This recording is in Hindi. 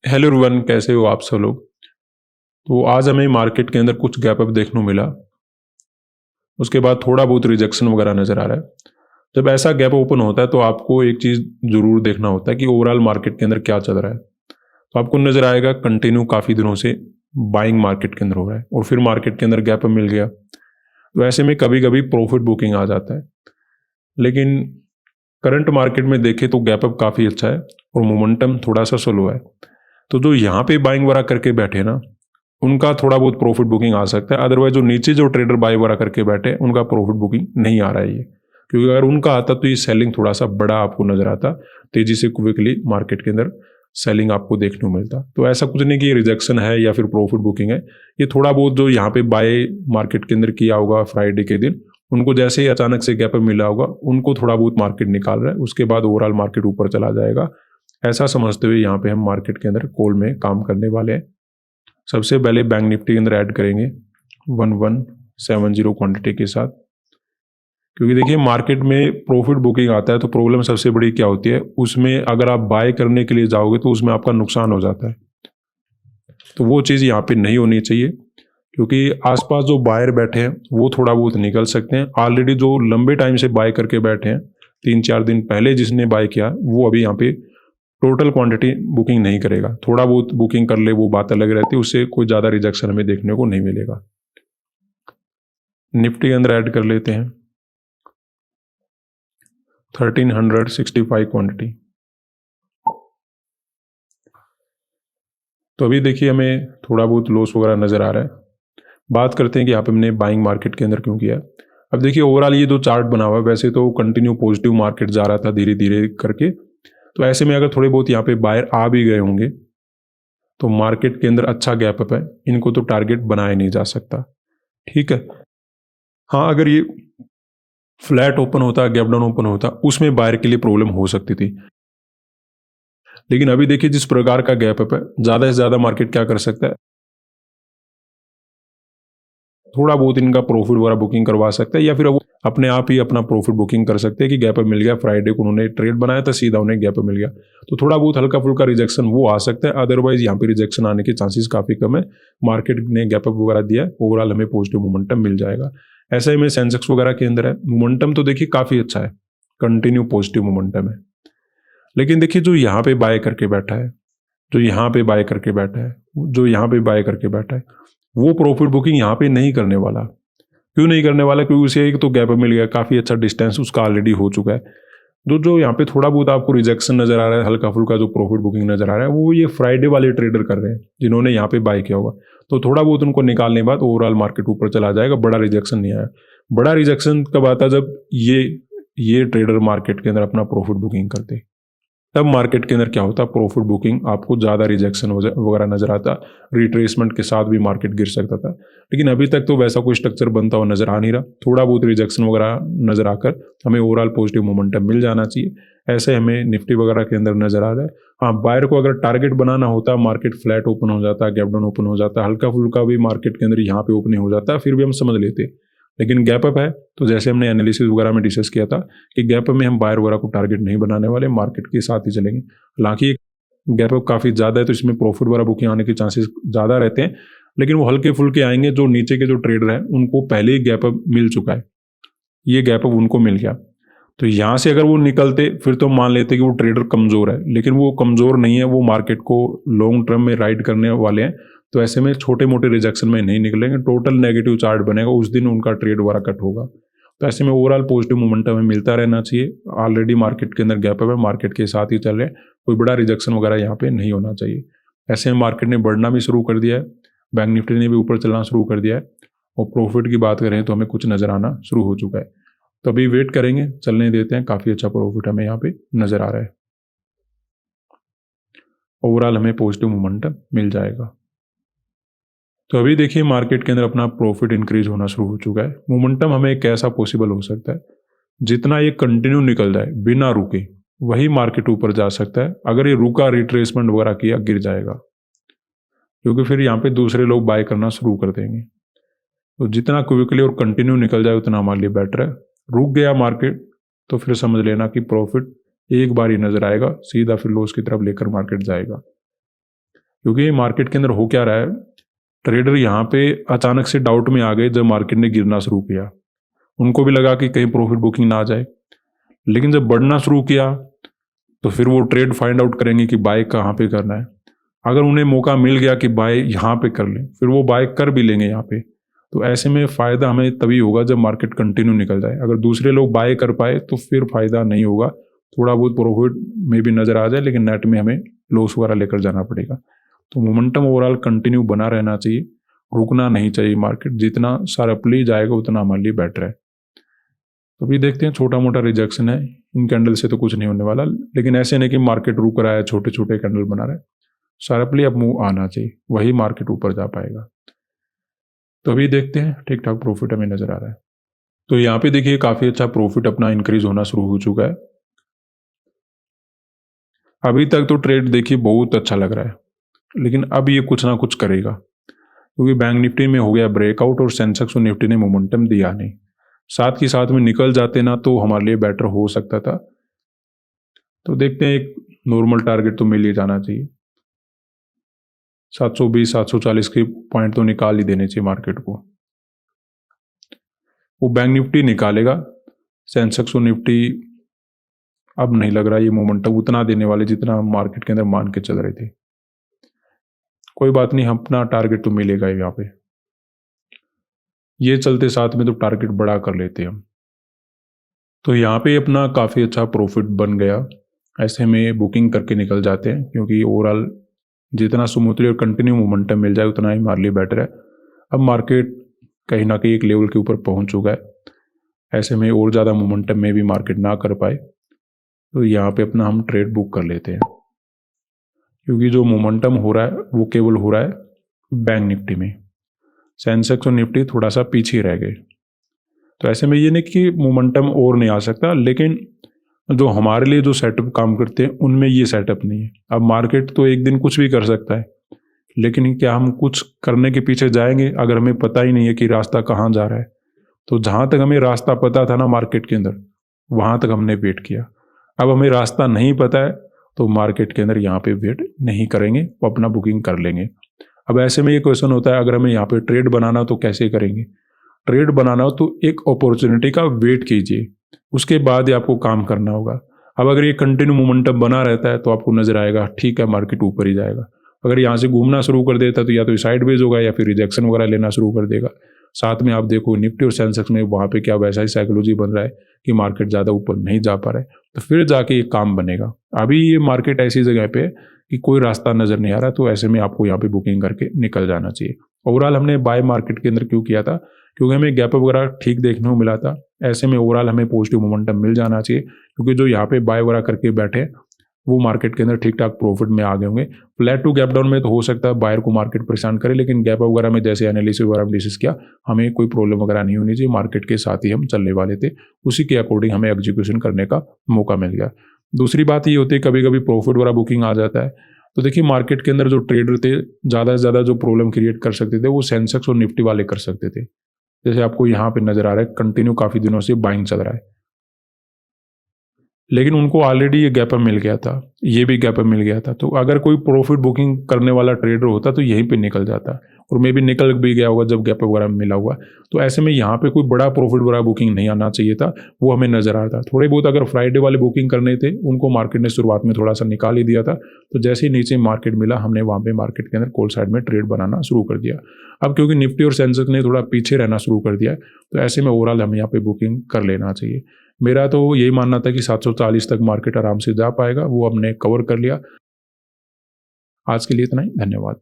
हेलो एवरीवन, कैसे हो आप सब लोग। तो आज हमें मार्केट के अंदर कुछ गैप अप देखने को मिला। उसके बाद थोड़ा बहुत रिजेक्शन वगैरह नज़र आ रहा है। जब ऐसा गैप ओपन होता है तो आपको एक चीज़ ज़रूर देखना होता है कि ओवरऑल मार्केट के अंदर क्या चल रहा है। तो आपको नज़र आएगा कंटिन्यू काफ़ी दिनों से बाइंग मार्केट के अंदर हो रहा है और फिर मार्केट के अंदर गैप अप मिल गया, तो ऐसे में कभी कभी प्रॉफिट बुकिंग आ जाता है। लेकिन करंट मार्केट में देखें तो गैप अप काफ़ी अच्छा है और मोमेंटम थोड़ा सा स्लो है। तो जो यहाँ पे बाइंग वगैरह करके बैठे ना, उनका थोड़ा बहुत प्रॉफिट बुकिंग आ सकता है। अदरवाइज जो नीचे जो ट्रेडर बाय वगैरह करके बैठे उनका प्रॉफिट बुकिंग नहीं आ रहा है ये, क्योंकि अगर उनका आता तो ये सेलिंग थोड़ा सा बड़ा आपको नजर आता, तेजी से क्विकली मार्केट के अंदर सेलिंग आपको देखने को मिलता। तो ऐसा कुछ नहीं कि ये रिजेक्शन है या फिर प्रॉफिट बुकिंग है। ये थोड़ा बहुत जो यहाँ पे बाय मार्केट के अंदर किया होगा फ्राइडे के दिन, उनको जैसे ही अचानक से गैप मिला होगा, उनको थोड़ा बहुत मार्केट निकाल रहा है, उसके बाद ओवरऑल मार्केट ऊपर चला जाएगा, ऐसा समझते हुए यहाँ पे हम मार्केट के अंदर कॉल में काम करने वाले हैं। सबसे पहले बैंक निफ्टी के अंदर ऐड करेंगे 1170 क्वांटिटी के साथ, क्योंकि देखिए मार्केट में प्रॉफिट बुकिंग आता है तो प्रॉब्लम सबसे बड़ी क्या होती है, उसमें अगर आप बाय करने के लिए जाओगे तो उसमें आपका नुकसान हो जाता है। तो वो चीज़ यहाँ पे नहीं होनी चाहिए, क्योंकि आसपास जो बायर बैठे हैं वो थोड़ा बहुत निकल सकते हैं। ऑलरेडी जो लंबे टाइम से बाय करके बैठे हैं, 3-4 दिन पहले जिसने बाय किया, वो अभी यहाँ पे टोटल क्वांटिटी बुकिंग नहीं करेगा। थोड़ा बहुत बुकिंग कर ले वो बात अलग रहती है, उससे कोई ज़्यादा रिजेक्शन हमें देखने को नहीं मिलेगा। निफ्टी के अंदर ऐड कर लेते हैं 1365 क्वांटिटी। तो अभी देखिए हमें थोड़ा बहुत लॉस वगैरह नज़र आ रहा है। बात करते हैं कि यहाँ पे हमने बाइंग मार्केट के अंदर क्यों किया। अब देखिए ओवरऑल ये जो चार्ट बना हुआ है, वैसे तो कंटिन्यू पॉजिटिव मार्केट जा रहा था धीरे धीरे करके। तो ऐसे में अगर थोड़े बहुत यहाँ पे बायर आ भी गए होंगे तो मार्केट के अंदर अच्छा गैप अप है, इनको तो टारगेट बनाया नहीं जा सकता। ठीक है, हाँ अगर ये फ्लैट ओपन होता, गैप डाउन ओपन होता, उसमें बायर के लिए प्रॉब्लम हो सकती थी। लेकिन अभी देखिए जिस प्रकार का गैप अप है, ज़्यादा से ज़्यादा मार्केट क्या कर सकता है, थोड़ा बहुत इनका प्रॉफिट वगैरह बुकिंग करवा सकते हैं, या फिर वो अपने आप ही अपना प्रॉफिट बुकिंग कर सकते हैं कि गैप अप मिल गया, फ्राइडे को उन्होंने ट्रेड बनाया था, सीधा उन्हें गैप अप मिल गया, तो थोड़ा बहुत हल्का फुल्का रिजेक्शन वो आ सकता है। अदरवाइज यहाँ पे रिजेक्शन आने के चांसेस काफ़ी कम है। मार्केट ने गैप अप वगैरह दिया, ओवरऑल हमें पॉजिटिव मोमेंटम मिल जाएगा। ऐसा ही में सेंसेक्स वगैरह के अंदर है, मोमेंटम तो देखिए काफ़ी अच्छा है, कंटिन्यू पॉजिटिव मोमेंटम है। लेकिन देखिए जो यहाँ पे बाय करके बैठा है, जो यहाँ पे बाय करके बैठा है, जो यहाँ पे बाय करके बैठा है, वो प्रॉफिट बुकिंग यहाँ पे नहीं करने वाला। क्यों नहीं करने वाला? क्योंकि उसे एक तो गैप मिल गया, काफ़ी अच्छा डिस्टेंस उसका ऑलरेडी हो चुका है। जो जो यहाँ पे थोड़ा बहुत आपको रिजेक्शन नजर आ रहा है, हल्का फुल्का जो प्रॉफिट बुकिंग नजर आ रहा है, वो ये फ्राइडे वाले ट्रेडर कर रहे हैं जिन्होंने यहाँ पे बाय किया होगा। तो थोड़ा बहुत उनको निकालने के बाद ओवरऑल मार्केट ऊपर चला जाएगा, बड़ा रिजेक्शन नहीं आया। बड़ा रिजेक्शन कब आता? जब ये ट्रेडर मार्केट के अंदर अपना प्रॉफिट बुकिंग करते, तब मार्केट के अंदर क्या होता, प्रॉफिट बुकिंग आपको ज़्यादा रिजेक्शन वगैरह नजर आता, रिट्रेसमेंट के साथ भी मार्केट गिर सकता था। लेकिन अभी तक तो वैसा कोई स्ट्रक्चर बनता हुआ नजर आ नहीं रहा। थोड़ा बहुत रिजेक्शन वगैरह नजर आकर हमें ओवरऑल पॉजिटिव मोमेंटम मिल जाना चाहिए, ऐसे हमें निफ्टी वगैरह के अंदर नजर आ रहा है। हाँ, बायर को अगर टारगेट बनाना होता, मार्केट फ्लैट ओपन हो जाता, गैप डाउन ओपन हो जाता, हल्का फुल्का भी मार्केट के अंदर यहाँ पे ओपनिंग हो जाता, फिर भी हम समझ लेते। लेकिन गैप अप है, तो जैसे हमने एनालिसिस वगैरह में डिस्कस किया था कि गैप अप में हम बायर वगैरह को टारगेट नहीं बनाने वाले, मार्केट के साथ ही चलेंगे। हालांकि गैप अप काफ़ी ज़्यादा है तो इसमें प्रॉफिट वगैरह बुकिंग आने के चांसेस ज़्यादा रहते हैं, लेकिन वो हल्के फुल्के आएंगे। जो नीचे के जो ट्रेडर हैं उनको पहले ही गैप अप मिल चुका है, ये गैप अप उनको मिल गया। तो यहाँ से अगर वो निकलते फिर तो मान लेते कि वो ट्रेडर कमज़ोर है, लेकिन वो कमज़ोर नहीं है, वो मार्केट को लॉन्ग टर्म में राइड करने वाले हैं। तो ऐसे में छोटे मोटे रिजेक्शन में नहीं निकलेंगे, टोटल नेगेटिव चार्ट बनेगा, उस दिन उनका ट्रेड वगैरह कट होगा। तो ऐसे में ओवरऑल पॉजिटिव मोमेंटम हमें मिलता रहना चाहिए। ऑलरेडी मार्केट के अंदर गैप अप है, मार्केट के साथ ही चल रहे हैं, कोई बड़ा रिजेक्शन वगैरह यहाँ पे नहीं होना चाहिए। ऐसे में मार्केट ने बढ़ना भी शुरू कर दिया है, बैंक निफ्टी ने भी ऊपर चलना शुरू कर दिया है, और प्रॉफिट की बात करें तो हमें कुछ नज़र आना शुरू हो चुका है। तो अभी वेट करेंगे, चलने देते हैं, काफ़ी अच्छा प्रॉफिट हमें यहाँ पे नज़र आ रहा है। ओवरऑल हमें पॉजिटिव मोमेंटम मिल जाएगा। तो अभी देखिए मार्केट के अंदर अपना प्रॉफिट इंक्रीज होना शुरू हो चुका है। मोमेंटम हमें कैसा पॉसिबल हो सकता है, जितना ये कंटिन्यू निकल जाए बिना रुके, वही मार्केट ऊपर जा सकता है। अगर ये रुका, रिट्रेसमेंट वगैरह किया, गिर जाएगा, क्योंकि फिर यहाँ पे दूसरे लोग बाय करना शुरू कर देंगे। तो जितना क्विकली और कंटिन्यू निकल जाए उतना हमारे लिए बेटर है। रुक गया मार्केट तो फिर समझ लेना कि प्रॉफिट एक बार ही नजर आएगा, सीधा फिर लॉस की तरफ लेकर मार्केट जाएगा। क्योंकि मार्केट के अंदर हो क्या रहा है, ट्रेडर यहाँ पे अचानक से डाउट में आ गए जब मार्केट ने गिरना शुरू किया। उनको भी लगा कि कहीं प्रॉफिट बुकिंग ना आ जाए, लेकिन जब बढ़ना शुरू किया तो फिर वो ट्रेड फाइंड आउट करेंगे कि बाय कहाँ पे करना है। अगर उन्हें मौका मिल गया कि बाय यहाँ पे कर लें, फिर वो बाय कर भी लेंगे यहाँ पे। तो ऐसे में फ़ायदा हमें तभी होगा जब मार्केट कंटिन्यू निकल जाए। अगर दूसरे लोग बाय कर पाए तो फिर फ़ायदा नहीं होगा, थोड़ा बहुत प्रॉफिट में भी नज़र आ जाए, लेकिन नेट में हमें लॉस वगैरह लेकर जाना पड़ेगा। तो मोमेंटम ओवरऑल कंटिन्यू बना रहना चाहिए, रुकना नहीं चाहिए। मार्केट जितना शार्पली जाएगा उतना हमारे लिए बेटर है। तो अभी देखते हैं, छोटा मोटा रिजेक्शन है, इन कैंडल से तो कुछ नहीं होने वाला, लेकिन ऐसे नहीं कि मार्केट रुक रहा है, छोटे छोटे कैंडल बना रहा है। शार्पली अब मूव आना चाहिए, वही मार्केट ऊपर जा पाएगा। तो अभी देखते हैं, ठीक ठाक प्रॉफिट हमें नजर आ रहा है। तो यहाँ पे देखिए काफी अच्छा प्रॉफिट अपना इंक्रीज होना शुरू हो चुका है। अभी तक तो ट्रेड देखिए बहुत अच्छा लग रहा है, लेकिन अब ये कुछ ना कुछ करेगा, क्योंकि बैंक निफ्टी में हो गया ब्रेकआउट और सेंसेक्स और निफ्टी ने मोमेंटम दिया नहीं। साथ ही साथ में निकल जाते ना तो हमारे लिए बेटर हो सकता था। तो देखते हैं, एक नॉर्मल टारगेट तो मिल ही जाना चाहिए। 720 740 के पॉइंट तो निकाल ही देने चाहिए मार्केट को। वो बैंक निफ्टी निकालेगा, सेंसेक्स और निफ्टी अब नहीं लग रहा ये मोमेंटम उतना देने वाले जितना मार्केट के अंदर मान के चल रहे थे। कोई बात नहीं, अपना टारगेट तो मिलेगा ही यहाँ पे। ये चलते साथ में तो टारगेट बड़ा कर लेते हैं हम। तो यहाँ पे अपना काफ़ी अच्छा प्रॉफिट बन गया। ऐसे में बुकिंग करके निकल जाते हैं, क्योंकि ओवरऑल जितना स्मूथली और कंटिन्यू मोमेंटम मिल जाए उतना ही हमारे लिए बेटर है। अब मार्केट कहीं ना कहीं एक लेवल के ऊपर पहुंच चुका है, ऐसे में और ज़्यादा मोमेंटम में भी मार्केट ना कर पाए तो यहाँ पे अपना हम ट्रेड बुक कर लेते हैं। क्योंकि जो मोमेंटम हो रहा है वो केवल हो रहा है बैंक निफ्टी में, सेंसेक्स और निफ्टी थोड़ा सा पीछे रह गए। तो ऐसे में ये नहीं कि मोमेंटम और नहीं आ सकता, लेकिन जो हमारे लिए जो सेटअप काम करते हैं उनमें ये सेटअप नहीं है। अब मार्केट तो एक दिन कुछ भी कर सकता है, लेकिन क्या हम कुछ करने के पीछे जाएंगे अगर हमें पता ही नहीं है कि रास्ता कहाँ जा रहा है। तो जहाँ तक हमें रास्ता पता था ना मार्केट के अंदर, वहाँ तक हमने वेट किया। अब हमें रास्ता नहीं पता है तो मार्केट के अंदर यहाँ पे वेट नहीं करेंगे, वो अपना बुकिंग कर लेंगे। अब ऐसे में ये क्वेश्चन होता है, अगर हमें यहाँ पे ट्रेड बनाना तो कैसे करेंगे। ट्रेड बनाना हो तो एक अपॉर्चुनिटी का वेट कीजिए, उसके बाद ही आपको काम करना होगा। अब अगर ये कंटिन्यू मोमेंटम बना रहता है तो आपको नजर आएगा ठीक है मार्केट ऊपर ही जाएगा। अगर यहाँ से घूमना शुरू कर देता है तो या तो साइडवेज होगा या फिर रिजेक्शन वगैरह लेना शुरू कर देगा। साथ में आप देखो निफ्टी और सेंसेक्स में वहाँ पे क्या वैसा ही साइकोलॉजी बन रहा है कि मार्केट ज़्यादा ऊपर नहीं जा पा रहा है, तो फिर जाके ये काम बनेगा। अभी ये मार्केट ऐसी जगह पे है कि कोई रास्ता नज़र नहीं आ रहा, तो ऐसे में आपको यहाँ पे बुकिंग करके निकल जाना चाहिए। ओवरऑल हमने बाय मार्केट के अंदर क्यों किया था, क्योंकि हमें गैप अप वगैरह ठीक देखने को मिला था। ऐसे में ओवरऑल हमें पॉजिटिव मोमेंटम मिल जाना चाहिए, क्योंकि जो यहाँ पे बाय वगैरह करके बैठे वो मार्केट के अंदर ठीक ठाक प्रॉफिट में आ गए होंगे। फ्लैट टू गैप डाउन में तो हो सकता है बायर को मार्केट परेशान करे, लेकिन गैप अप वगैरह में जैसे एनालिसिस वगैरह एनालिसिस किया, हमें कोई प्रॉब्लम वगैरह नहीं होनी चाहिए। मार्केट के साथ ही हम चलने वाले थे, उसी के अकॉर्डिंग हमें एग्जीक्यूशन करने का मौका मिल गया। दूसरी बात ये होती है कभी कभी प्रॉफिट वगैरह बुकिंग आ जाता है, तो देखिए मार्केट के अंदर जो ट्रेडर थे ज़्यादा से ज़्यादा जो प्रॉब्लम क्रिएट कर सकते थे वो सेंसेक्स और निफ्टी वाले कर सकते थे। जैसे आपको यहाँ पे नजर आ रहा है कंटिन्यू काफ़ी दिनों से बाइंग चल रहा है, लेकिन उनको ऑलरेडी ये गैप अप मिल गया था, ये भी गैप अप मिल गया था। तो अगर कोई प्रॉफिट बुकिंग करने वाला ट्रेडर होता तो यहीं पे निकल जाता, और मे भी निकल भी गया होगा जब गैप अप वगैरह मिला हुआ। तो ऐसे में यहाँ पे कोई बड़ा प्रॉफिट वगैरह बुकिंग नहीं आना चाहिए था, वो हमें नजर आ रहा था। थोड़े बहुत अगर फ्राइडे वाले बुकिंग करने थे उनको मार्केट ने शुरुआत में थोड़ा सा निकाल ही दिया था, तो जैसे ही नीचे मार्केट मिला हमने वहाँ पे मार्केट के अंदर कॉल साइड में ट्रेड बनाना शुरू कर दिया। अब क्योंकि निफ्टी और सेंसेक्स ने थोड़ा पीछे रहना शुरू कर दिया है, तो ऐसे में ओवरऑल हमें यहाँ पे बुकिंग कर लेना चाहिए। मेरा तो यही मानना था कि 740 तक मार्केट आराम से जा पाएगा, वो हमने कवर कर लिया। आज के लिए इतना ही, धन्यवाद।